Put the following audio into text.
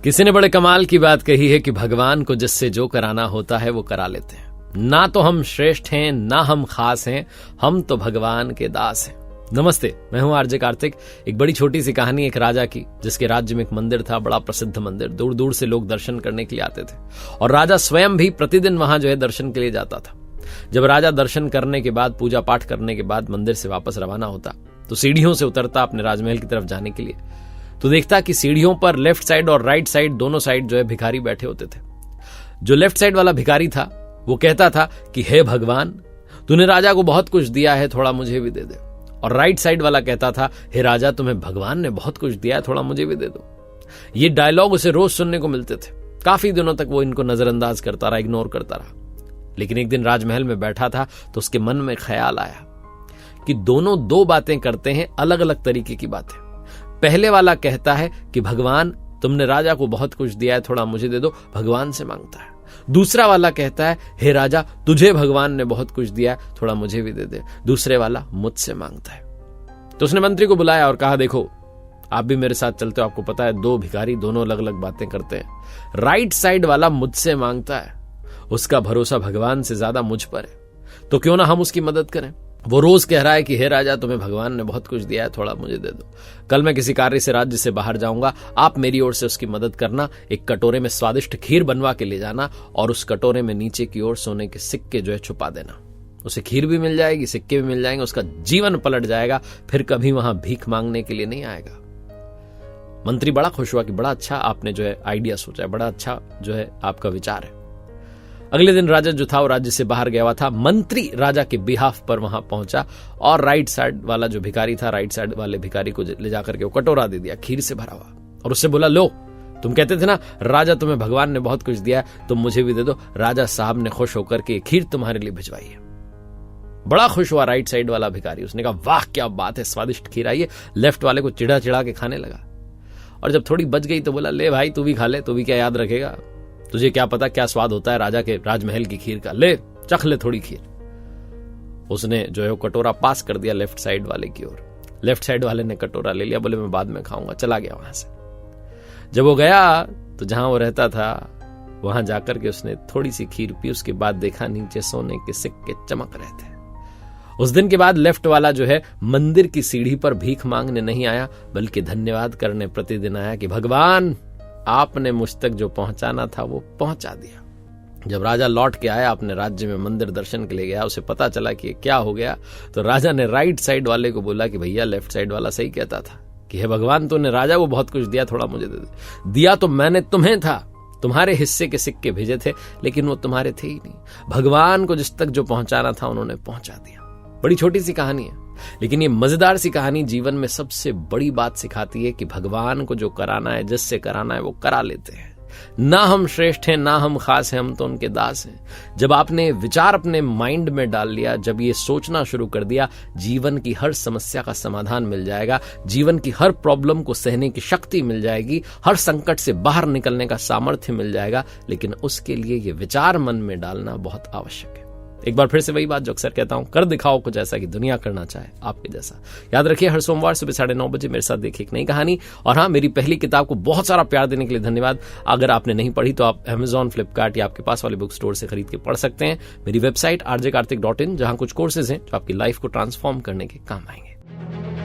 किसी ने बड़े कमाल की बात कही है कि भगवान को जिससे जो कराना होता है वो करा लेते हैं। ना तो हम श्रेष्ठ हैं, ना हम खास हैं, हम तो भगवान के दास हैं। नमस्ते, मैं हूं आरजे कार्तिक। एक बड़ी छोटी सी कहानी एक राजा की, जिसके राज्य में एक मंदिर था, बड़ा प्रसिद्ध मंदिर। दूर दूर से लोग दर्शन करने के लिए आते थे और राजा स्वयं भी प्रतिदिन वहां दर्शन के लिए जाता था। जब राजा दर्शन करने के बाद, पूजा पाठ करने के बाद मंदिर से वापस रवाना होता तो सीढ़ियों से उतरता अपने राजमहल की तरफ जाने के लिए, तो देखता कि सीढ़ियों पर लेफ्ट साइड और राइट साइड, दोनों साइड भिखारी बैठे होते थे। जो लेफ्ट साइड वाला भिखारी था वो कहता था कि हे भगवान, तूने राजा को बहुत कुछ दिया है, थोड़ा मुझे भी दे दे। और राइट साइड वाला कहता था, हे राजा, तुम्हें भगवान ने बहुत कुछ दिया है, थोड़ा मुझे भी दे दो। ये डायलॉग उसे रोज सुनने को मिलते थे। काफी दिनों तक वो इनको नजरअंदाज करता रहा, इग्नोर करता रहा। लेकिन एक दिन राजमहल में बैठा था तो उसके मन में ख्याल आया कि दोनों दो बातें करते हैं, अलग अलग तरीके की बातें। पहले वाला कहता है कि भगवान, तुमने राजा को बहुत कुछ दिया है, थोड़ा मुझे दे दो, भगवान से मांगता है। दूसरा वाला कहता है, हे राजा, तुझे भगवान ने बहुत कुछ दिया है, थोड़ा मुझे भी दे दे। दूसरे वाला मुझसे मांगता है। तो उसने मंत्री को बुलाया और कहा, देखो, आप भी मेरे साथ चलते हो, आपको पता है दो भिखारी दोनों अलग अलग बातें करते हैं। राइट साइड वाला मुझसे मांगता है, उसका भरोसा भगवान से ज्यादा मुझ पर है, तो क्यों ना हम उसकी मदद करें। वो रोज कह रहा है कि हे राजा, तुम्हें भगवान ने बहुत कुछ दिया है, थोड़ा मुझे दे दो। कल मैं किसी कार्य से राज्य से बाहर जाऊंगा, आप मेरी ओर से उसकी मदद करना। एक कटोरे में स्वादिष्ट खीर बनवा के ले जाना और उस कटोरे में नीचे की ओर सोने के सिक्के छुपा देना। उसे खीर भी मिल जाएगी, सिक्के भी मिल जाएंगे, उसका जीवन पलट जाएगा, फिर कभी वहां भीख मांगने के लिए नहीं आएगा। मंत्री बड़ा खुश हुआ कि बड़ा अच्छा आपने आइडिया सोचा है, बड़ा अच्छा आपका विचार है। अगले दिन राजा जो था वो राज्य से बाहर गया हुआ था। मंत्री राजा के बिहाफ पर वहां पहुंचा और राइट साइड वाला जो भिखारी था, राइट साइड वाले भिखारी को ले जाकर के वो कटोरा दे दिया खीर से भरा हुआ, और उससे बोला, लो, तुम कहते थे ना राजा, तुम्हें भगवान ने बहुत कुछ दिया है, तुम मुझे भी दे दो। राजा साहब ने खुश होकर के खीर तुम्हारे लिए भिजवाई है। बड़ा खुश हुआ राइट साइड वाला भिखारी। उसने कहा, वाह क्या बात है, स्वादिष्ट खीर आई है। लेफ्ट वाले को चिढ़ा चिढ़ा के खाने लगा और जब थोड़ी बच गई तो बोला, ले भाई, तू भी खा ले, तू भी क्या याद रखेगा, तुझे क्या पता क्या स्वाद होता है राजा के राजमहल की खीर का, ले चख ले थोड़ी खीर। उसने वो कटोरा पास कर दिया लेफ्ट साइड वाले की ओर। लेफ्ट साइड वाले ने कटोरा ले लिया, बोले मैं बाद में खाऊंगा, चला गया वहां से। जब वो गया तो जहां वो रहता था वहां जाकर के उसने थोड़ी सी खीर पी। उसके बाद देखा नीचे सोने के सिक्के चमक रहे थे। उस दिन के बाद लेफ्ट वाला मंदिर की सीढ़ी पर भीख मांगने नहीं आया, बल्कि धन्यवाद करने प्रतिदिन आया कि भगवान, आपने मुझ तक जो पहुंचाना था वो पहुंचा दिया। जब राजा लौट के आया अपने राज्य में, मंदिर दर्शन के लिए गया, उसे पता चला कि क्या हो गया, तो राजा ने राइट साइड वाले को बोला कि भैया, लेफ्ट साइड वाला सही कहता था कि हे भगवान, तूने राजा को बहुत कुछ दिया, थोड़ा मुझे दे दे। दिया तो मैंने तुम्हें था, तुम्हारे हिस्से के सिक्के भेजे थे, लेकिन वो तुम्हारे थे ही नहीं। भगवान को जिस तक जो पहुंचाना था उन्होंने पहुंचा दिया। बड़ी छोटी सी कहानी है, लेकिन ये मजेदार सी कहानी जीवन में सबसे बड़ी बात सिखाती है कि भगवान को जो कराना है, जिससे कराना है, वो करा लेते हैं। ना हम श्रेष्ठ हैं, ना हम खास हैं, हम तो उनके दास हैं। जब आपने विचार अपने माइंड में डाल लिया, जब ये सोचना शुरू कर दिया, जीवन की हर समस्या का समाधान मिल जाएगा, जीवन की हर प्रॉब्लम को सहने की शक्ति मिल जाएगी, हर संकट से बाहर निकलने का सामर्थ्य मिल जाएगा। लेकिन उसके लिए ये विचार मन में डालना बहुत आवश्यक है। एक बार फिर से वही बात जो अक्सर कहता हूं, कर दिखाओ कुछ ऐसा कि दुनिया करना चाहे आपके जैसा। याद रखिए, हर सोमवार सुबह 9:30 बजे मेरे साथ देखिए एक नई कहानी। और हाँ, मेरी पहली किताब को बहुत सारा प्यार देने के लिए धन्यवाद। अगर आपने नहीं पढ़ी तो आप Amazon, फ्लिपकार्ट या आपके पास वाले बुक स्टोर से खरीद के पढ़ सकते हैं। मेरी वेबसाइट rjkartik.in, जहां कुछ कोर्सेज हैं जो आपकी लाइफ को ट्रांसफॉर्म करने के काम आएंगे।